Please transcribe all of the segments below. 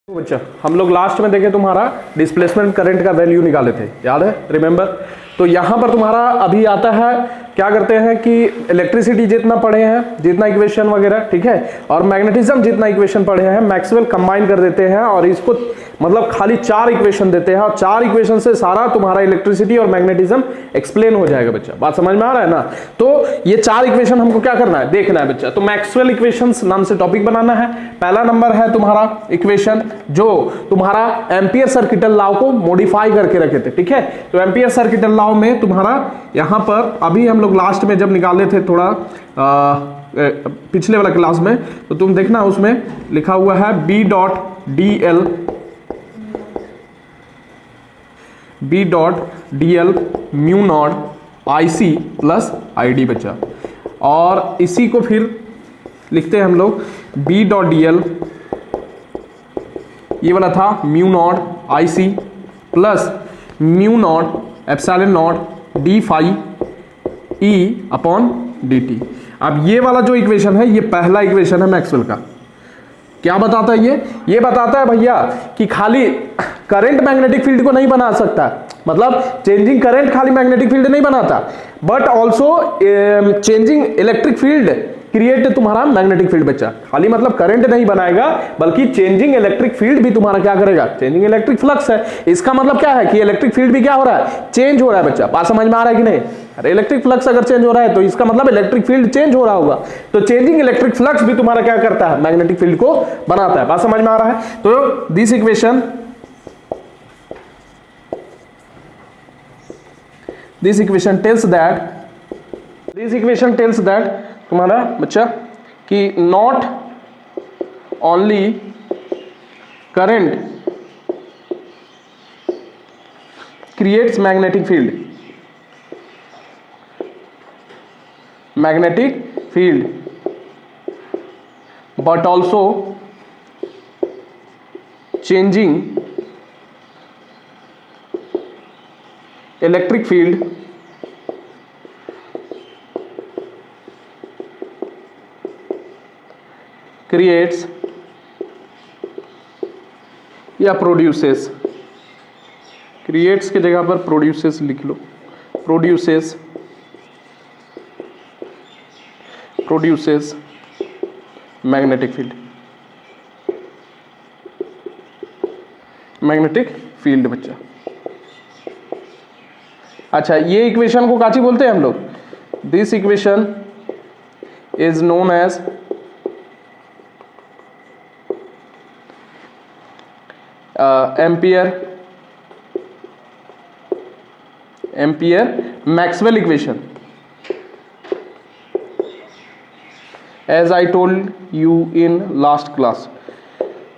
बच्चा हम लोग लास्ट में देखे तुम्हारा डिस्प्लेसमेंट करंट का वैल्यू निकाले थे, याद है, रिमेंबर। तो यहां पर तुम्हारा अभी आता है, क्या करते हैं कि इलेक्ट्रिसिटी जितना पढ़े हैं, जितना इक्वेशन वगैरह, ठीक है, और मैग्नेटिज्म जितना इक्वेशन पढ़े हैं, मैक्सवेल कंबाइन कर देते हैं और इसको मतलब खाली 4 इक्वेशन देते हैं और 4 इक्वेशन से सारा तुम्हारा इलेक्ट्रिसिटी और मैग्नेटिज्म एक्सप्लेन हो जाएगा बच्चा। बात समझ में आ रहा है ना। तो ये 4 इक्वेशन हमको क्या करना है, देखना है बच्चा। तो मैक्सवेल इक्वेशंस नाम से टॉपिक बनाना है। पहला नंबर है तुम्हारा इक्वेशन जो तुम्हारा एम्पियर सर्किटल लॉ को मॉडिफाई करके रखे थे, ठीक है। तो एम्पियर सर्किटल लॉ में तुम्हारा यहां पर अभी हम लोग लास्ट में जब निकाले थे थोड़ा पिछले वाला क्लास में, तो तुम देखना उसमें लिखा हुआ है B dot d l mu naught I C plus I D बच्चा। और इसी को फिर लिखते हैं हम लोग बी डॉट डी एल, ये वाला था mu naught I C plus mu naught epsilon naught d phi E upon d t. अब ये वाला जो इक्वेशन है, ये पहला इक्वेशन है मैक्सवेल का। क्या बताता है ये बताता है भैया कि खाली करंट मैग्नेटिक फील्ड को नहीं बना सकता, मतलब चेंजिंग करंट खाली मैग्नेटिक फील्ड नहीं बनाता, but also changing electric field create तुम्हारा मैग्नेटिक फील्ड बच्चा। खाली मतलब करंट नहीं बनाएगा, बल्कि चेंजिंग इलेक्ट्रिक फील्ड भी तुम्हारा क्या करेगा, चेंजिंग इलेक्ट्रिक फ्लक्स है। इसका मतलब क्या है कि इलेक्ट्रिक फील्ड भी क्या हो रहा है, चेंज हो रहा है बच्चा। बात समझ में आ रहा है कि नहीं। अरे इलेक्ट्रिक फ्लक्स अगर चेंज हो रहा है तो इसका मतलब इलेक्ट्रिक फील्ड चेंज हो रहा होगा। तो चेंजिंग इलेक्ट्रिक फ्लक्स भी तुम्हारा क्या करता है, मैग्नेटिक फील्ड को बनाता है। बात समझ में आ रहा है। तो दिस इक्वेशन टेल्स दैट तुम्हारा बच्चा कि not only current creates magnetic field but also changing electric field creates या produces, creates के जगह पर produces लिख लो, produces मैग्नेटिक फील्ड बच्चा। अच्छा, ये इक्वेशन को काची बोलते हैं हम लोग, this equation is known as Ampere Maxwell equation, as I told you in last class,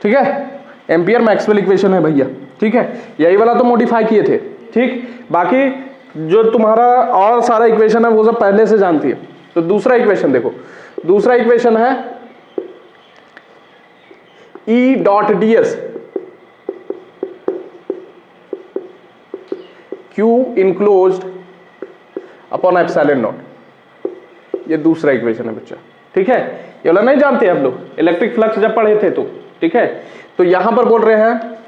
ठीक है। एम्पियर मैक्सवेल इक्वेशन है भैया, ठीक है। यही वाला तो मॉडिफाई किए थे, ठीक। बाकी जो तुम्हारा और सारा इक्वेशन है वो सब पहले से जानती है। तो दूसरा इक्वेशन देखो, दूसरा इक्वेशन है E dot D S Q enclosed upon epsilon not. ये दूसरा इक्वेशन है बच्चा, ठीक है। ये वाला नहीं जानते हम लोग, इलेक्ट्रिक फ्लक्स जब पढ़े थे तो, ठीक है। तो यहां पर बोल रहे हैं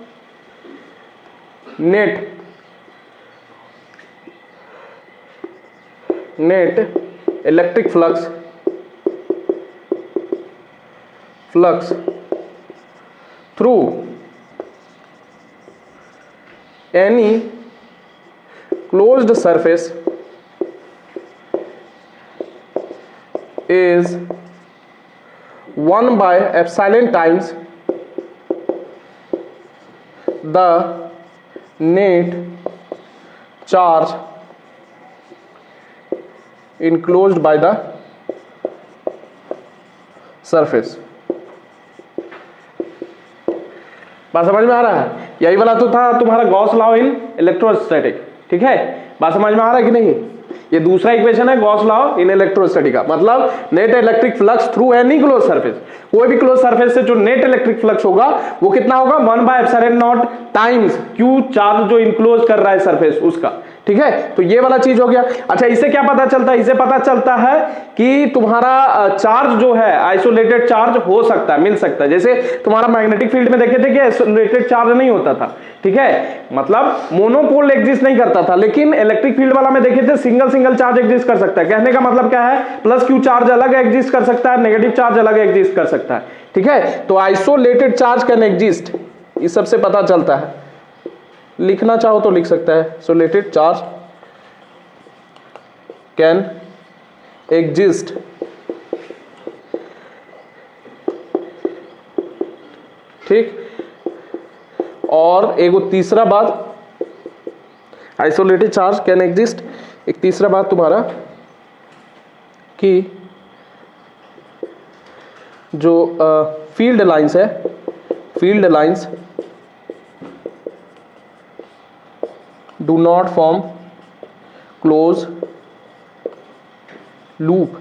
net electric flux through any closed surface is 1 by epsilon times the net charge enclosed by the surface। बात समझ में आ रहा है। यही वाला तो था तुम्हारा गॉस लॉ इन इलेक्ट्रोस्टैटिक, ठीक है। बात समझ में आ रहा है कि नहीं। ये दूसरा इक्वेशन है गॉस लॉ इन इलेक्ट्रोस्टैटिक का, मतलब net electric flux through any close surface, कोई भी क्लोज सरफेस से जो नेट इलेक्ट्रिक फ्लक्स होगा वो कितना होगा, 1 by epsilon not times Q charge जो इनक्लोज कर रहा है सरफेस उसका, ठीक है, तो ये वाला चीज हो गया। अच्छा, इससे क्या पता चलता है? इससे पता चलता है कि तुम्हारा चार्ज जो है आइसोलेटेड चार्ज हो सकता है, मिल सकता है। जैसे तुम्हारा मैग्नेटिक फील्ड में देखे थे कि आइसोलेटेड चार्ज नहीं होता था, ठीक है, मतलब मोनोपोल एग्जिस्ट नहीं करता था, लेकिन इलेक्ट्रिक फील्ड वाला में देखे थे सिंगल सिंगल चार्ज एग्जिस्ट कर सकता है। कहने का मतलब क्या है? प्लस क्यू चार्ज अलग एग्जिस्ट कर सकता है, नेगेटिव चार्ज अलग एग्जिस्ट कर सकता है, ठीक है। तो आइसोलेटेड चार्ज कैन एग्जिस्ट, इस सबसे पता चलता है। लिखना चाहो तो लिख सकता है, आइसोलेटेड चार्ज कैन एग्जिस्ट ठीक। और एक तीसरा बात, आइसोलेटेड चार्ज कैन एग्जिस्ट, एक तीसरा बात तुम्हारा कि जो फील्ड लाइंस है, field lines do not form close loop.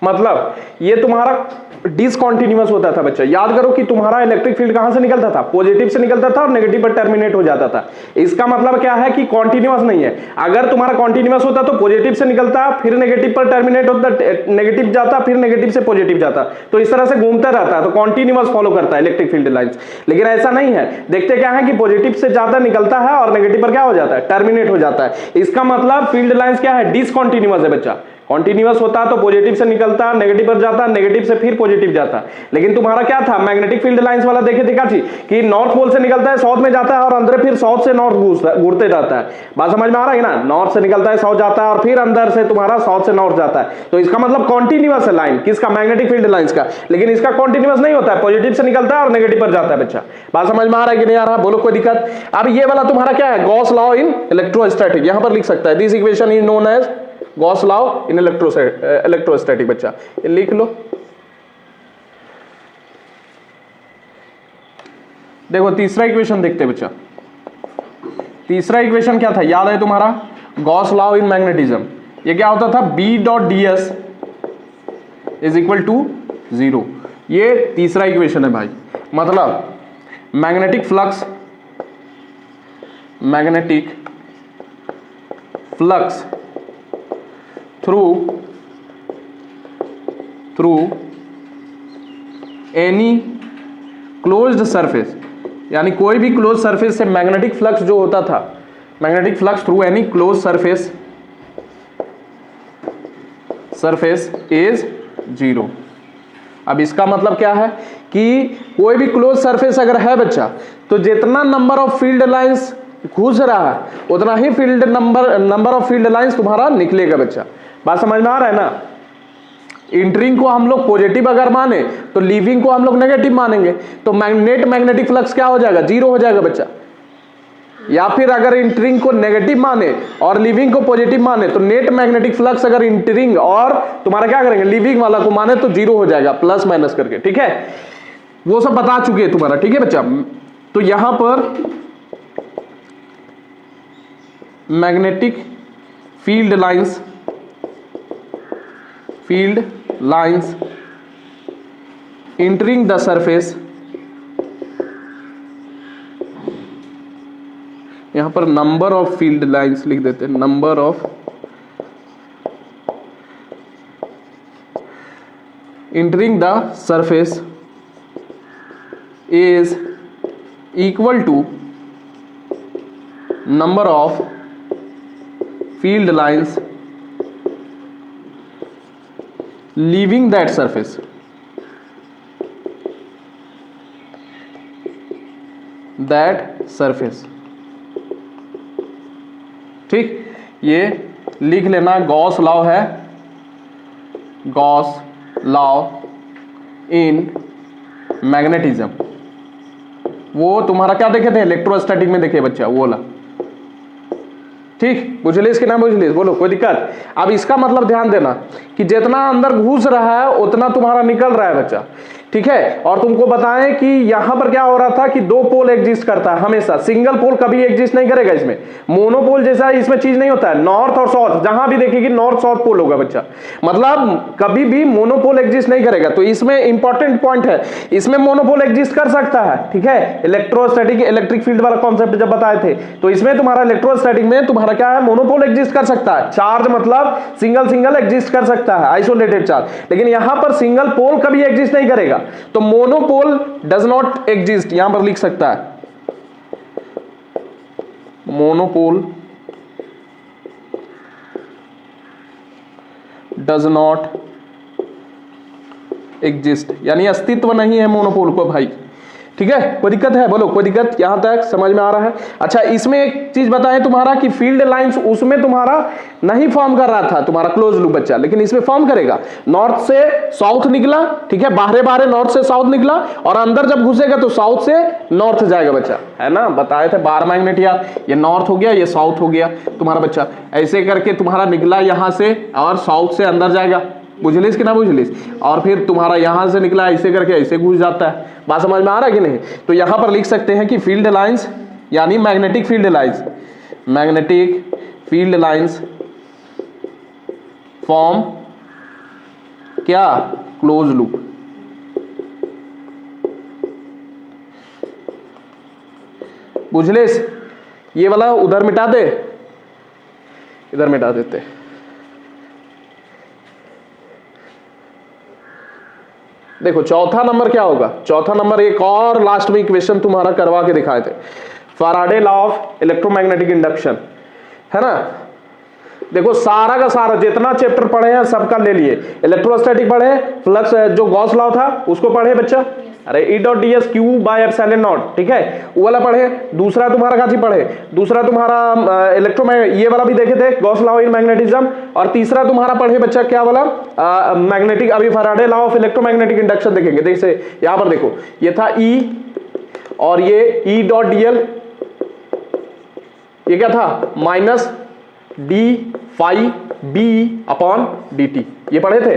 मतलब ये तुम्हारा डिसकंटिन्यूअस होता था बच्चा। याद करो कि तुम्हारा इलेक्ट्रिक फील्ड कहां से निकलता था? पॉजिटिव से निकलता था और नेगेटिव पर टर्मिनेट हो जाता था। इसका मतलब क्या है कि कॉन्टिन्यूअस नहीं है। अगर तुम्हारा कॉन्टिन्यूअस होता तो पॉजिटिव से निकलता, फिर नेगेटिव पर टर्मिनेट होता, नेगेटिव जाता, फिर नेगेटिव से पॉजिटिव जाता, तो इस तरह से घूमता रहता है, तो कॉन्टिन्यूअस फॉलो करता है इलेक्ट्रिक फील्ड लाइंस। लेकिन ऐसा नहीं है, देखते क्या है कि पॉजिटिव से ज्यादा निकलता है और नेगेटिव पर क्या हो जाता है? टर्मिनेट हो जाता है। इसका मतलब फील्ड लाइंस क्या है? डिसकंटिन्यूअस है बच्चा। कॉन्टिन्यूअस होता तो पॉजिटिव से निकलता, नेगेटिव पर जाता, नेगेटिव से फिर पॉजिटिव जाता। लेकिन तुम्हारा क्या था? मैग्नेटिक फील्ड लाइंस वाला देखे थे क्या चीज कि नॉर्थ पोल से निकलता है, साउथ में जाता है और अंदर फिर साउथ से नॉर्थ घूरते जाता है। बात समझ में आ रहा है ना? नॉर्थ से निकलता है, साउथ जाता है और फिर अंदर से तुम्हारा साउथ से नॉर्थ जाता है। तो इसका मतलब कॉन्टिन्यूअस है लाइन, किसका? मैग्नेटिक फील्ड लाइंस का। लेकिन इसका कॉन्टिन्यूअस नहीं होता है, पॉजिटिव से निकलता है और नेगेटिव पर जाता है बच्चा। बात समझ में आ रहा है कि नहीं आ रहा? बोलो कोई दिक्कत? अब ये वाला तुम्हारा क्या है? Gauss law in electrostatic. यहां पर लिख सकता है, this equation is known as Gauss law in electrostatic. बच्चा ये लिख लो। देखो तीसरा इक्वेशन देखते हैं बच्चा। तीसरा इक्वेशन क्या था? याद है तुम्हारा? Gauss law in magnetism. ये क्या होता था? B dot ds is equal to 0। ये तीसरा इक्वेशन है भाई। मतलब magnetic flux through any closed surface, यानी कोई भी क्लोज सरफेस से मैग्नेटिक फ्लक्स जो होता था, magnetic flux through any close surface is 0। अब इसका मतलब क्या है कि कोई भी क्लोज सरफेस अगर है बच्चा, तो जितना नंबर ऑफ फील्ड लाइंस घुस रहा है उतना ही नंबर ऑफ फील्ड लाइंस तुम्हारा निकलेगा बच्चा। बात समझ में आ रहा है ना? इंटरिंग को हम लोग पॉजिटिव अगर माने तो लीविंग को हम लोग नेगेटिव मानेंगे, तो नेट मैग्नेटिक फ्लक्स क्या हो जाएगा? 0 हो जाएगा बच्चा। या फिर अगर इंटरिंग को नेगेटिव माने और लीविंग को पॉजिटिव माने, तो नेट मैग्नेटिक फ्लक्स अगर इंटरिंग और तुम्हारा क्या करेंगे? लीविंग वाला को माने तो 0 हो जाएगा, प्लस माइनस करके, ठीक है। वो सब बता चुके हैं तुम्हारा, ठीक है बच्चा। तो यहां पर magnetic field lines entering the surface, यहां पर नंबर ऑफ फील्ड लाइंस लिख देते हैं, number of entering the surface is equal to number of field lines leaving that surface। ठीक, ये लिख लेना। गॉस लॉ है, गॉस लॉ इन मैग्नेटिज्म। वो तुम्हारा क्या देखे थे? इलेक्ट्रोस्टैटिक में देखे बच्चा, वो वाला। ठीक, बुझ ली इसके नाम? बुझ ली? बोलो कोई दिक्कत? अब इसका मतलब ध्यान देना कि जितना अंदर घुस रहा है उतना तुम्हारा निकल रहा है बच्चा। ठीक है। और तुमको बताएं कि यहां पर क्या हो रहा था कि दो पोल एग्जिस्ट करता है हमेशा, सिंगल पोल कभी एग्जिस्ट नहीं करेगा इसमें। मोनोपोल जैसा इसमें चीज नहीं होता है, नॉर्थ और साउथ जहां भी देखेगी नॉर्थ साउथ पोल होगा बच्चा, मतलब कभी भी मोनोपोल एग्जिस्ट नहीं करेगा। तो इसमें इंपॉर्टेंट पॉइंट है, इसमें मोनोपोल एग्जिस्ट कर सकता है, ठीक है। इलेक्ट्रोस्टैटिक इलेक्ट्रिक फील्ड वाला कॉन्सेप्ट जब बताए थे, तो इसमें तुम्हारा इलेक्ट्रोस्टैटिक में तुम्हारा क्या है, मोनोपोल एग्जिस्ट कर सकता है। चार्ज मतलब सिंगल सिंगल एग्जिस्ट कर सकता है, आइसोलेटेड चार्ज, लेकिन यहां पर सिंगल पोल कभी एग्जिस्ट नहीं करेगा। तो मोनोपोल डज नॉट एग्जिस्ट, यहां पर लिख सकता है मोनोपोल डज नॉट एग्जिस्ट, यानी अस्तित्व नहीं है मोनोपोल को भाई, ठीक है। कोई दिक्कत है, बोलो कोई दिक्कत, यहां तक समझ में आ रहा है। अच्छा, इसमें एक चीज बताएं तुम्हारा कि फील्ड लाइंस उसमें तुम्हारा नहीं फॉर्म कर रहा था तुम्हारा क्लोज लूप बच्चा, लेकिन इसमें फॉर्म करेगा। नॉर्थ से साउथ निकला, ठीक है, बाहरे बाहरे नॉर्थ से साउथ निकला, और अंदर जब घुसेगा तो साउथ से नॉर्थ जाएगा बच्चा, है ना, बताए थे बार मैग्नेट यार, ये नॉर्थ हो गया ये साउथ हो गया तुम्हारा बच्चा, ऐसे करके तुम्हारा निकला यहां से और साउथ से अंदर जाएगा, बुझलिस कि ना बुझलिस, और फिर तुम्हारा यहां से निकला ऐसे करके ऐसे घुस जाता है। बात समझ में आ रहा है कि नहीं। तो यहां पर लिख सकते हैं कि फील्ड लाइंस यानी magnetic field lines, magnetic field lines form क्या, क्लोज लूप। बुझलिस, ये वाला उधर मिटा दे, इधर मिटा देते। देखो चौथा नंबर क्या होगा, चौथा नंबर एक और लास्ट में इक्वेशन तुम्हारा करवा के दिखाए थे, Faraday law of electromagnetic induction, है ना। देखो सारा का सारा जितना चैप्टर पढ़े हैं सबका ले लिए, इलेक्ट्रोस्टैटिक पढ़े, फ्लक्स जो गॉस लॉ था उसको पढ़े बच्चा, अरे E dot D S Q by epsilon not, ठीक है, वो वाला पढ़े। दूसरा तुम्हारा काची पढ़े, दूसरा तुम्हारा इलेक्ट्रोमैग्नेट ये वाला भी देखे थे, गॉस लॉ इन मैग्नेटिज्म। और तीसरा तुम्हारा पढ़े बच्चा क्या वाला, मैग्नेटिक, अभी Faraday law of electromagnetic induction देखेंगे। जैसे यहां पर देखो ये था E और ये E डॉट डी एल, ये क्या था minus d phi B upon d t, ये पढ़े थे।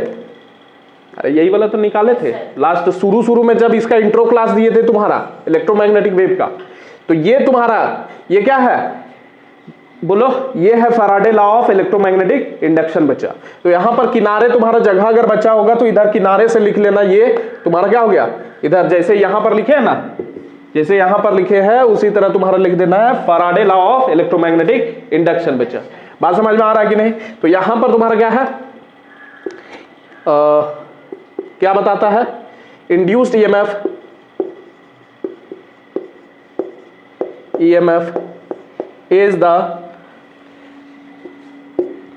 अरे यही वाला तो निकाले थे लास्ट शुरू में जब इसका इंट्रो क्लास दिए थे तुम्हारा इलेक्ट्रोमैग्नेटिक वेव का। तो ये तुम्हारा ये क्या है बोलो, ये है Faraday law of electromagnetic induction बच्चा। तो यहां पर किनारे तुम्हारा जगह अगर बचा होगा तो इधर किनारे से लिख लेना, ये तुम्हारा क्या हो गया, इधर जैसे यहां पर लिखे है ना, जैसे यहां पर लिखे हैं उसी तरह तुम्हारा लिख देना है Faraday law of electromagnetic induction बच्चा। बात समझ में आ रहा है कि नहीं। तो यहां पर तुम्हारा क्या है, क्या बताता है, induced EMF, EMF is the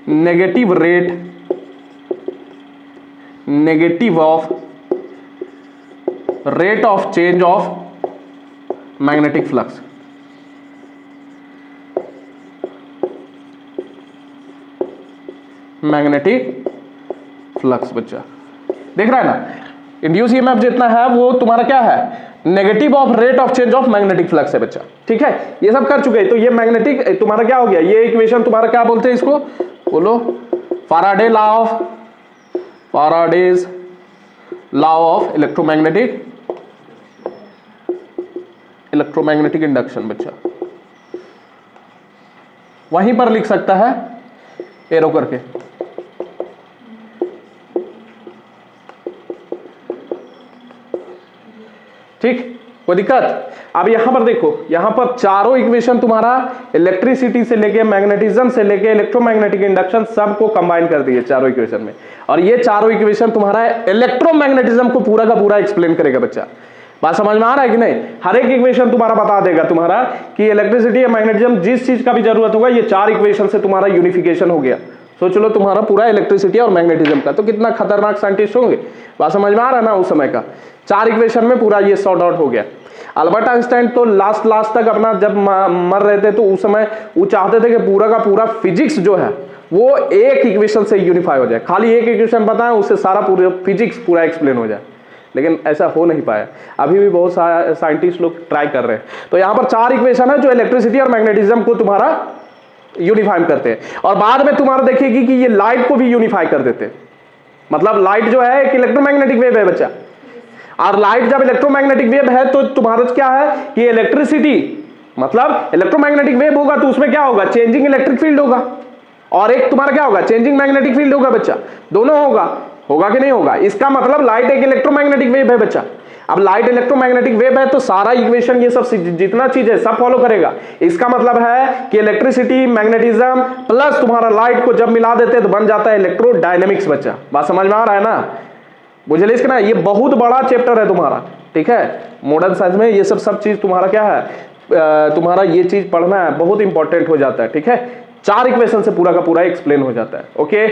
negative rate, negative of rate of change of magnetic flux. Magnetic flux बच्चा देख रहा है ना, इंड्यूस ईएमएफ जितना है वो तुम्हारा क्या है, negative of rate of change of magnetic flux है बच्चा, ठीक है। ये सब कर चुके हैं। तो ये मैग्नेटिक तुम्हारा क्या हो गया, ये इक्वेशन तुम्हारा क्या बोलते हैं इसको, बोलो Faraday law of, Faraday's law of electromagnetic induction बच्चा। वहीं पर लिख सकता है एरो करके, ठीक, कोई दिक्कत। अब यहां पर देखो, यहां पर चारों इक्वेशन तुम्हारा इलेक्ट्रिसिटी से लेके मैग्नेटिज्म से लेके इलेक्ट्रोमैग्नेटिक इंडक्शन सबको कंबाइन कर दिए चारों इक्वेशन में। और ये चारों इक्वेशन तुम्हारा इलेक्ट्रोमैग्नेटिज्म को पूरा का पूरा एक्सप्लेन करेगा बच्चा। बात समझ में आ रहा है कि नहीं। हर एक इक्वेशन तुम्हारा बता देगा तुम्हारा कि इलेक्ट्रिसिटी या मैग्नेटिज्म जिस चीज का भी जरूरत होगा, ये चार इक्वेशन से तुम्हारा यूनिफिकेशन हो गया। सोच लो तुम्हारा पूरा इलेक्ट्रिसिटी और मैग्नेटिज्म का, तो कितना खतरनाक साइंटिस्ट होंगे। बात समझ में आ रहा है ना, उस समय का चार इक्वेशन में पूरा ये सॉर्ट आउट हो गया। अल्बर्ट आइंस्टाइन तो लास्ट तक अपना जब मर रहे थे तो उस समय वो चाहते थे कि पूरा का पूरा फिजिक्स जो है वो एक इक्वेशन से यूनिफाई हो जाए, खाली एक इक्वेशन बताएं उससे सारा पूरा फिजिक्स पूरा एक्सप्लेन हो जाए, लेकिन ऐसा हो नहीं पाया। अभी भी बहुत साइंटिस्ट लोग ट्राई कर रहे हैं। तो यहाँ पर चार इक्वेशन है जो इलेक्ट्रिसिटी और मैग्नेटिज्म को तुम्हारा यूनिफाई करते हैं। और बाद में तुम्हारा देखेगी कि ये लाइट को भी यूनिफाई कर देते हैं। मतलब लाइट जो है एक इलेक्ट्रोमैग्नेटिक वेव है बच्चा, और लाइट जब इलेक्ट्रोमैग्नेटिक वेव है तो तुम्हारा क्या है कि इलेक्ट्रिसिटी, मतलब इलेक्ट्रोमैग्नेटिक वेव होगा तो उसमें क्या होगा, चेंजिंग इलेक्ट्रिक फील्ड होगा, और एक तुम्हारा क्या होगा, चेंजिंग मैग्नेटिक फील्ड होगा बच्चा, दोनों होगा कि नहीं होगा। इसका मतलब लाइट एक इलेक्ट्रोमैग्नेटिक वेव है बच्चा। अब लाइट इलेक्ट्रोमैग्नेटिक वेव है तो सारा इक्वेशन ये सब जितना चीज है सब फॉलो करेगा। इसका मतलब है कि इलेक्ट्रिसिटी, मैग्नेटिज्म प्लस तुम्हारा लाइट को जब मिला देते हैं तो बन जाता है इलेक्ट्रोडायनेमिक्स बच्चा। बात समझ में आ रहा है ना, बुझे इसका ना, ये बहुत बड़ा चैप्टर है तुम्हारा, ठीक है। मॉडर्न साइंस में ये सब चीज तुम्हारा क्या है, तुम्हारा ये चीज पढ़ना है, बहुत इंपॉर्टेंट हो जाता है, ठीक है। 4 इक्वेशन से पूरा का पूरा एक्सप्लेन हो जाता है, ओके।